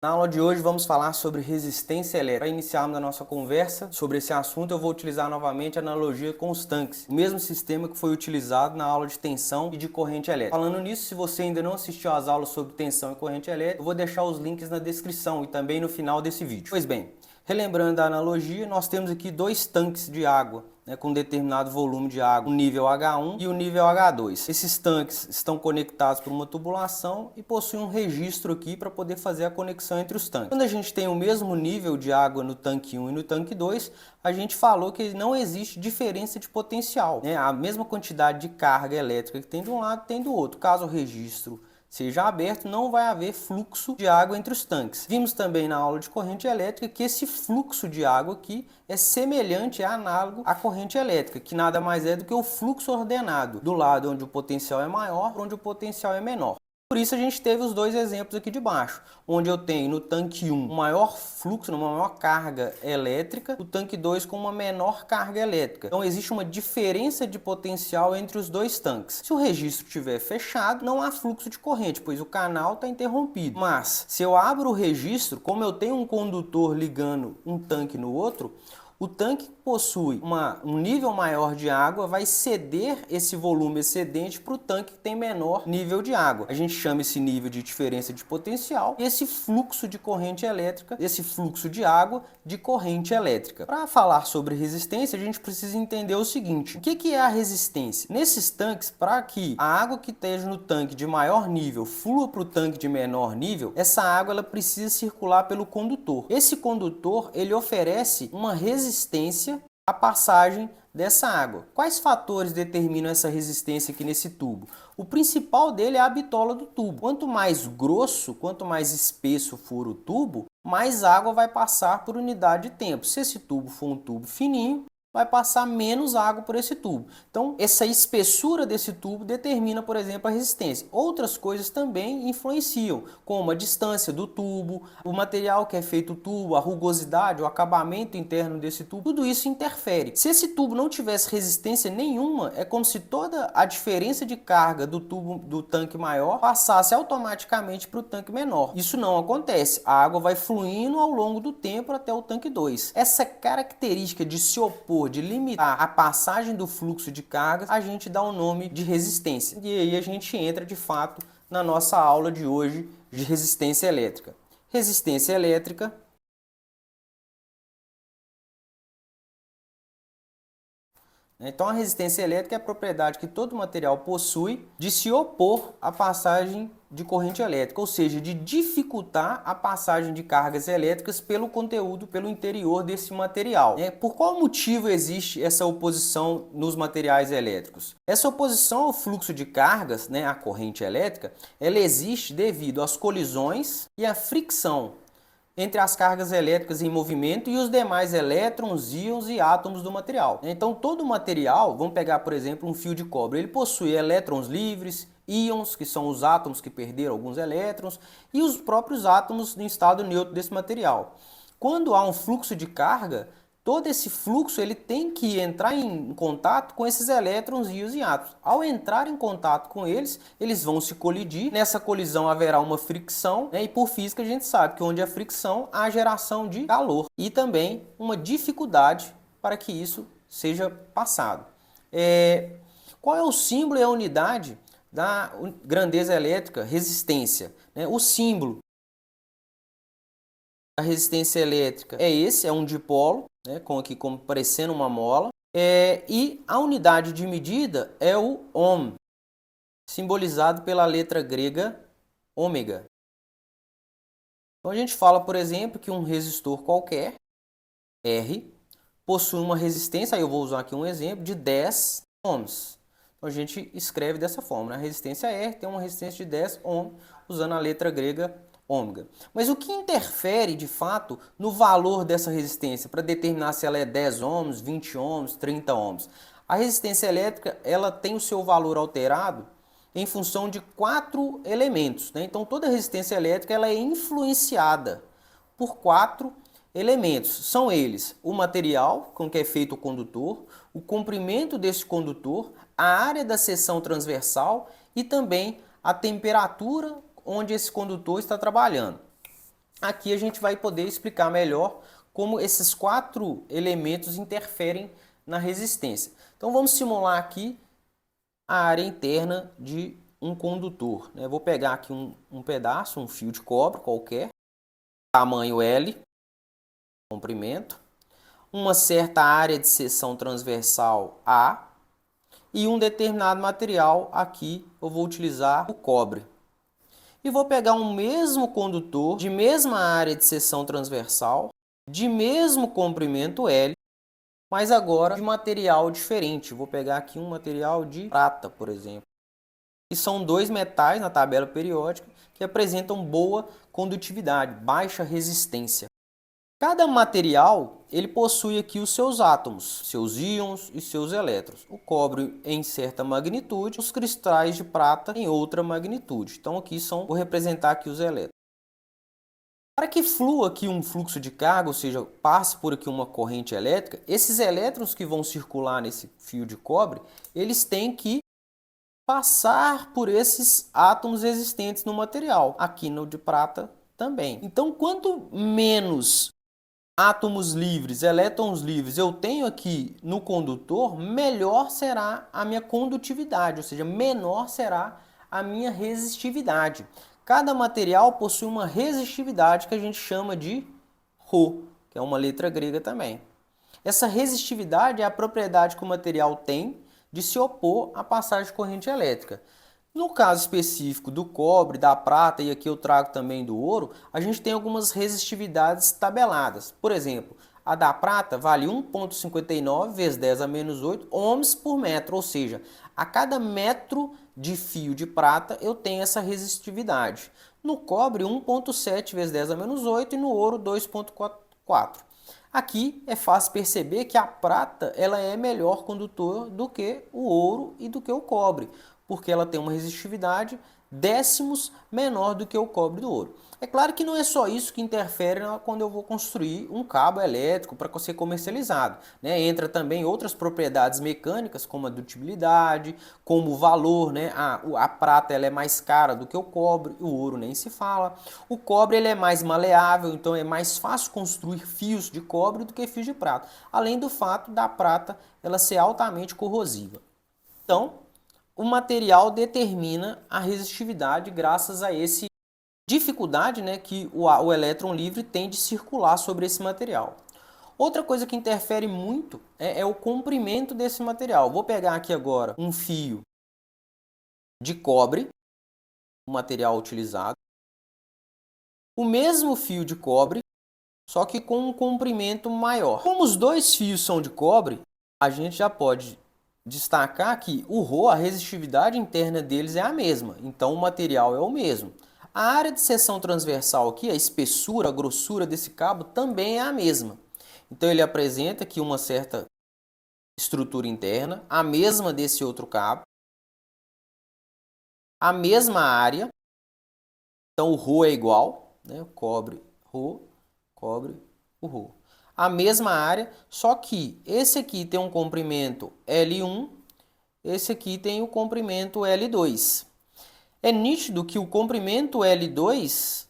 Na aula de hoje vamos falar sobre resistência elétrica. Para iniciarmos a nossa conversa sobre esse assunto, eu vou utilizar novamente a analogia com os tanques, o mesmo sistema que foi utilizado na aula de tensão e de corrente elétrica. Falando nisso, se você ainda não assistiu às aulas sobre tensão e corrente elétrica, eu vou deixar os links na descrição e também no final desse vídeo. Pois bem, relembrando a analogia, nós temos aqui dois tanques de água, com determinado volume de água, o nível H1 e o nível H2. Esses tanques estão conectados por uma tubulação e possuem um registro aqui para poder fazer a conexão entre os tanques. Quando a gente tem o mesmo nível de água no tanque 1 e no tanque 2, a gente falou que não existe diferença de potencial, A mesma quantidade de carga elétrica que tem de um lado tem do outro. Caso o registro seja aberto, não vai haver fluxo de água entre os tanques. Vimos também na aula de corrente elétrica que esse fluxo de água aqui é semelhante, é análogo à corrente elétrica, que nada mais é do que o fluxo ordenado, do lado onde o potencial é maior para onde o potencial é menor. Por isso a gente teve os dois exemplos aqui de baixo, onde eu tenho no tanque 1 um maior fluxo, uma maior carga elétrica, o tanque 2 com uma menor carga elétrica. Então existe uma diferença de potencial entre os dois tanques. Se o registro estiver fechado, não há fluxo de corrente, pois o canal está interrompido. Mas se eu abro o registro, como eu tenho um condutor ligando um tanque no outro, o tanque que possui um nível maior de água vai ceder esse volume excedente para o tanque que tem menor nível de água. A gente chama esse nível de diferença de potencial e esse fluxo de corrente elétrica, esse fluxo de água de corrente elétrica. Para falar sobre resistência, a gente precisa entender o seguinte: o que é a resistência? Nesses tanques, para que a água que esteja no tanque de maior nível flua para o tanque de menor nível, essa água ela precisa circular pelo condutor. Esse condutor ele oferece uma resistência à passagem dessa água. Quais fatores determinam essa resistência aqui nesse tubo? O principal dele é a bitola do tubo. Quanto mais grosso, quanto mais espesso for o tubo, mais água vai passar por unidade de tempo. Se esse tubo for um tubo fininho, vai passar menos água por esse tubo. Então, essa espessura desse tubo determina, por exemplo, a resistência. Outras coisas também influenciam, como a distância do tubo, o material que é feito o tubo, a rugosidade, o acabamento interno desse tubo, tudo isso interfere. Se esse tubo não tivesse resistência nenhuma, é como se toda a diferença de carga do tubo do tanque maior passasse automaticamente para o tanque menor. Isso não acontece. A água vai fluindo ao longo do tempo até o tanque 2. Essa característica de se opor, de limitar a passagem do fluxo de cargas, a gente dá o nome de resistência. E aí a gente entra de fato na nossa aula de hoje de resistência elétrica. Resistência elétrica Então a resistência elétrica é a propriedade que todo material possui de se opor à passagem de corrente elétrica, ou seja, de dificultar a passagem de cargas elétricas pelo conteúdo, pelo interior desse material. Por qual motivo existe essa oposição nos materiais elétricos? Essa oposição ao fluxo de cargas, à corrente elétrica, ela existe devido às colisões e à fricção entre as cargas elétricas em movimento e os demais elétrons, íons e átomos do material. Então todo material, vamos pegar por exemplo um fio de cobre, ele possui elétrons livres, íons, que são os átomos que perderam alguns elétrons, e os próprios átomos em estado neutro desse material. Quando há um fluxo de carga, todo esse fluxo ele tem que entrar em contato com esses elétrons, íons e átomos. Ao entrar em contato com eles, eles vão se colidir. Nessa colisão haverá uma fricção, e por física a gente sabe que onde há fricção há geração de calor e também uma dificuldade para que isso seja passado. Qual é o símbolo e a unidade da grandeza elétrica? Resistência. O símbolo da resistência elétrica é esse, é um dipolo, aqui como parecendo uma mola, e a unidade de medida é o ohm, simbolizado pela letra grega ômega. Então a gente fala, por exemplo, que um resistor qualquer, R, possui uma resistência, aí eu vou usar aqui um exemplo, de 10 ohms. Então a gente escreve dessa forma, A resistência R tem uma resistência de 10 ohms, usando a letra grega ômega. Mas o que interfere, de fato, no valor dessa resistência, para determinar se ela é 10 ohms, 20 ohms, 30 ohms? A resistência elétrica ela tem o seu valor alterado em função de 4 elementos. Então, toda resistência elétrica ela é influenciada por 4 elementos. São eles o material com que é feito o condutor, o comprimento desse condutor, a área da seção transversal e também a temperatura onde esse condutor está trabalhando. aqui a gente vai poder explicar melhor como esses 4 elementos interferem na resistência. Então vamos simular aqui a área interna de um condutor. Eu vou pegar aqui um pedaço, um fio de cobre qualquer, tamanho L, comprimento, uma certa área de seção transversal A e um determinado material, aqui eu vou utilizar o cobre. E vou pegar um mesmo condutor, de mesma área de seção transversal, de mesmo comprimento L, mas agora de material diferente. Vou pegar aqui um material de prata, por exemplo. E são 2 metais na tabela periódica que apresentam boa condutividade, baixa resistência. Cada material ele possui aqui os seus átomos, seus íons e seus elétrons. O cobre em certa magnitude, os cristais de prata em outra magnitude. Então aqui vou representar aqui os elétrons. Para que flua aqui um fluxo de carga, ou seja, passe por aqui uma corrente elétrica, esses elétrons que vão circular nesse fio de cobre, eles têm que passar por esses átomos existentes no material. Aqui no de prata também. Então, quanto menos átomos livres, elétrons livres eu tenho aqui no condutor, melhor será a minha condutividade, ou seja, menor será a minha resistividade. Cada material possui uma resistividade que a gente chama de ρ, que é uma letra grega também. Essa resistividade é a propriedade que o material tem de se opor à passagem de corrente elétrica. No caso específico do cobre, da prata e aqui eu trago também do ouro, a gente tem algumas resistividades tabeladas. Por exemplo, a da prata vale 1,59 vezes 10 a menos 8 ohms por metro, ou seja, a cada metro de fio de prata eu tenho essa resistividade. No cobre, 1,7 vezes 10 a menos 8 e no ouro, 2,4. Aqui é fácil perceber que a prata ela é melhor condutor do que o ouro e do que o cobre, porque ela tem uma resistividade décimos menor do que o cobre do ouro. É claro que não é só isso que interfere quando eu vou construir um cabo elétrico para ser comercializado, né? Entra também outras propriedades mecânicas, como a dutibilidade, como o valor, né? A prata ela é mais cara do que o cobre, o ouro nem se fala. O cobre ele é mais maleável, então é mais fácil construir fios de cobre do que fios de prata. Além do fato da prata ela ser altamente corrosiva. Então, o material determina a resistividade graças a esse dificuldade, né, que o elétron livre tem de circular sobre esse material. Outra coisa que interfere muito é o comprimento desse material. Vou pegar aqui agora um fio de cobre, o material utilizado, o mesmo fio de cobre, só que com um comprimento maior. Como os 2 fios são de cobre, a gente já pode destacar que o ρ, a resistividade interna deles é a mesma, então o material é o mesmo. A área de seção transversal aqui, a espessura, a grossura desse cabo também é a mesma. Então ele apresenta aqui uma certa estrutura interna, a mesma desse outro cabo, a mesma área, então o ρ é igual, né? Cobre, ρ, cobre, o ρ. A mesma área, só que esse aqui tem um comprimento L1, esse aqui tem o comprimento L2. É nítido que o comprimento L2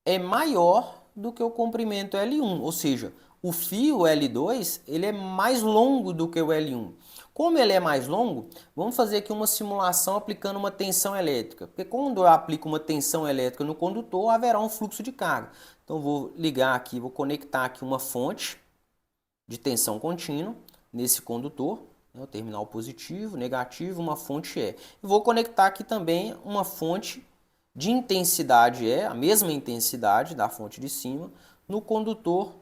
é maior do que o comprimento L1, ou seja, o fio L2 ele é mais longo do que o L1. Como ele é mais longo, vamos fazer aqui uma simulação aplicando uma tensão elétrica. Porque quando eu aplico uma tensão elétrica no condutor, haverá um fluxo de carga. Então vou ligar aqui, vou conectar aqui uma fonte de tensão contínua nesse condutor, né, o terminal positivo, negativo, uma fonte E. E vou conectar aqui também uma fonte de intensidade E, a mesma intensidade da fonte de cima, no condutor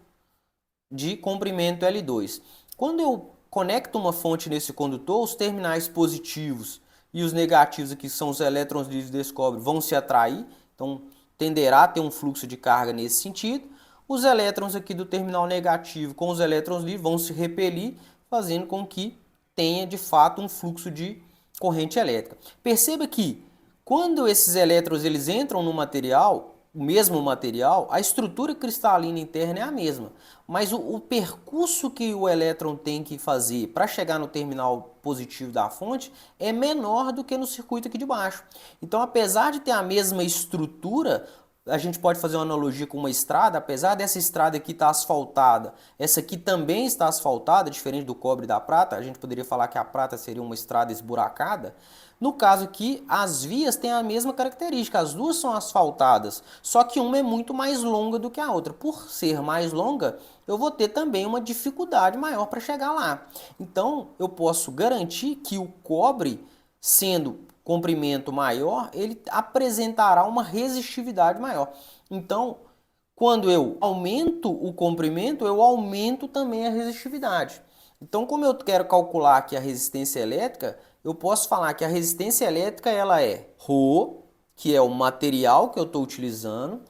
de comprimento L2. Quando eu conecto uma fonte nesse condutor, os terminais positivos e os negativos, aqui são os elétrons livres desse cobre, vão se atrair, então tenderá a ter um fluxo de carga nesse sentido. Os elétrons aqui do terminal negativo com os elétrons livres vão se repelir, fazendo com que tenha de fato um fluxo de corrente elétrica. Perceba que quando esses elétrons eles entram no material, o mesmo material, a estrutura cristalina interna é a mesma, mas o percurso que o elétron tem que fazer para chegar no terminal positivo da fonte é menor do que no circuito aqui de baixo. Então, apesar de ter a mesma estrutura, a gente pode fazer uma analogia com uma estrada, apesar dessa estrada aqui estar asfaltada, essa aqui também está asfaltada, diferente do cobre e da prata, a gente poderia falar que a prata seria uma estrada esburacada. No caso aqui, as vias têm a mesma característica, as duas são asfaltadas, só que uma é muito mais longa do que a outra. Por ser mais longa, eu vou ter também uma dificuldade maior para chegar lá. Então, eu posso garantir que o cobre, sendo comprimento maior, ele apresentará uma resistividade maior. Então, quando eu aumento o comprimento, eu aumento também a resistividade. Então, como eu quero calcular aqui a resistência elétrica, eu posso falar que a resistência elétrica ela é ρ, que é o material que eu estou utilizando.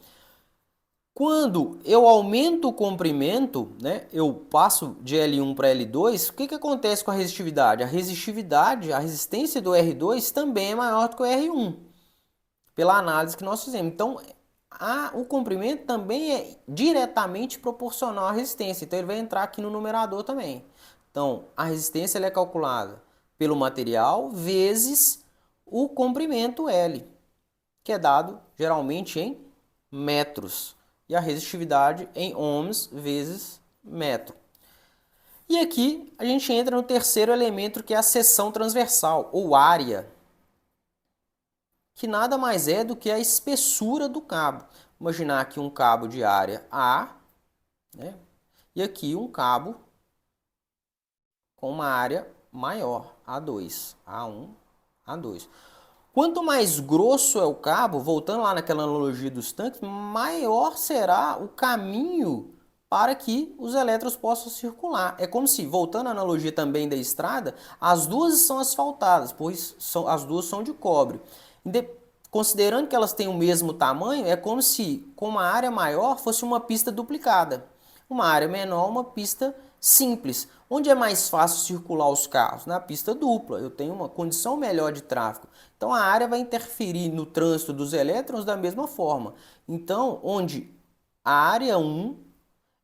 Quando eu aumento o comprimento, né, eu passo de L1 para L2, o que acontece com a resistividade? A resistência do R2 também é maior do que o R1, pela análise que nós fizemos. Então, o comprimento também é diretamente proporcional à resistência, então ele vai entrar aqui no numerador também. Então, a resistência ela é calculada pelo material vezes o comprimento L, que é dado geralmente em metros, e a resistividade em ohms vezes metro. E aqui a gente entra no terceiro elemento, que é a seção transversal, ou área, que nada mais é do que a espessura do cabo. Imaginar aqui um cabo de área A, né? E aqui um cabo com uma área maior, A2, A1, A2. Quanto mais grosso é o cabo, voltando lá naquela analogia dos tanques, maior será o caminho para que os elétrons possam circular. É como se, voltando à analogia também da estrada, as duas são asfaltadas, pois as duas são de cobre. Considerando que elas têm o mesmo tamanho, é como se, com uma área maior, fosse uma pista duplicada. Uma área menor, uma pista simples. Onde é mais fácil circular os carros? Na pista dupla. Eu tenho uma condição melhor de tráfego. Então, a área vai interferir no trânsito dos elétrons da mesma forma. Então, onde a área 1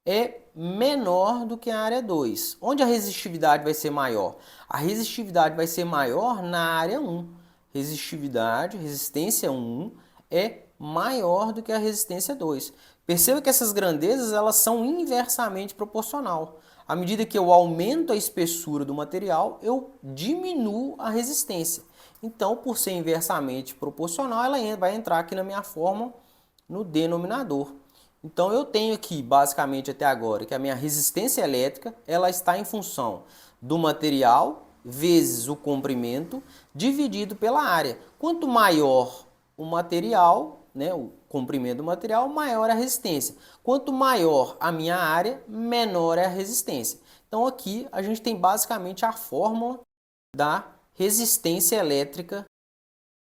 é menor do que a área 2. Onde a resistividade vai ser maior? A resistividade vai ser maior na área 1. Resistência 1 é maior do que a resistência 2. Perceba que essas grandezas elas são inversamente proporcional. À medida que eu aumento a espessura do material, eu diminuo a resistência. Então, por ser inversamente proporcional, ela vai entrar aqui na minha fórmula no denominador. Então, eu tenho aqui, basicamente até agora, que a minha resistência elétrica ela está em função do material vezes o comprimento dividido pela área. Quanto maior o material, né, o comprimento do material, maior a resistência. Quanto maior a minha área, menor é a resistência. Então aqui a gente tem basicamente a fórmula da resistência elétrica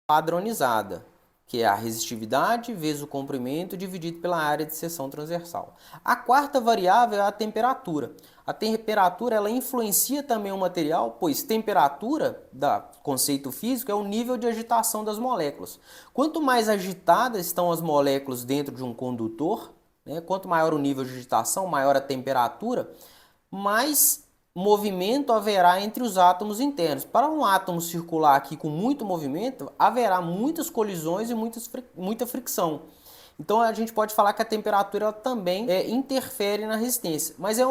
padronizada, que é a resistividade vezes o comprimento dividido pela área de seção transversal. A quarta variável é a temperatura. A temperatura ela influencia também o material, pois temperatura, da conceito físico, é o nível de agitação das moléculas. Quanto mais agitadas estão as moléculas dentro de um condutor, né, quanto maior o nível de agitação, maior a temperatura, mais movimento haverá entre os átomos internos. Para um átomo circular aqui com muito movimento, haverá muitas colisões e muita fricção. Então a gente pode falar que a temperatura também interfere na resistência, mas é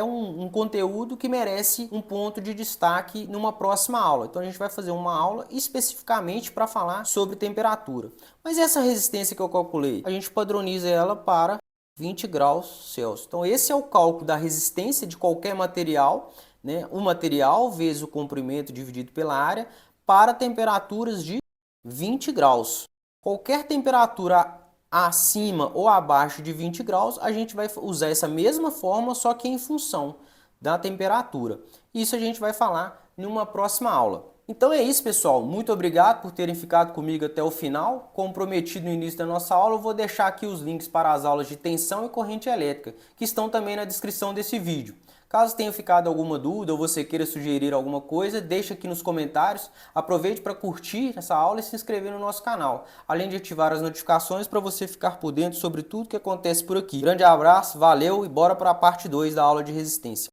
um conteúdo que merece um ponto de destaque numa próxima aula. Então a gente vai fazer uma aula especificamente para falar sobre temperatura. Mas essa resistência que eu calculei, a gente padroniza ela para 20 graus Celsius. Então esse é o cálculo da resistência de qualquer material, né? O material vezes o comprimento dividido pela área para temperaturas de 20 graus. Qualquer temperatura acima ou abaixo de 20 graus, a gente vai usar essa mesma fórmula, só que em função da temperatura. Isso a gente vai falar numa próxima aula. Então é isso, pessoal. Muito obrigado por terem ficado comigo até o final. Como prometido no início da nossa aula, eu vou deixar aqui os links para as aulas de tensão e corrente elétrica, que estão também na descrição desse vídeo. Caso tenha ficado alguma dúvida ou você queira sugerir alguma coisa, deixa aqui nos comentários. Aproveite para curtir essa aula e se inscrever no nosso canal, além de ativar as notificações para você ficar por dentro sobre tudo que acontece por aqui. Grande abraço, valeu e bora para a parte 2 da aula de resistência.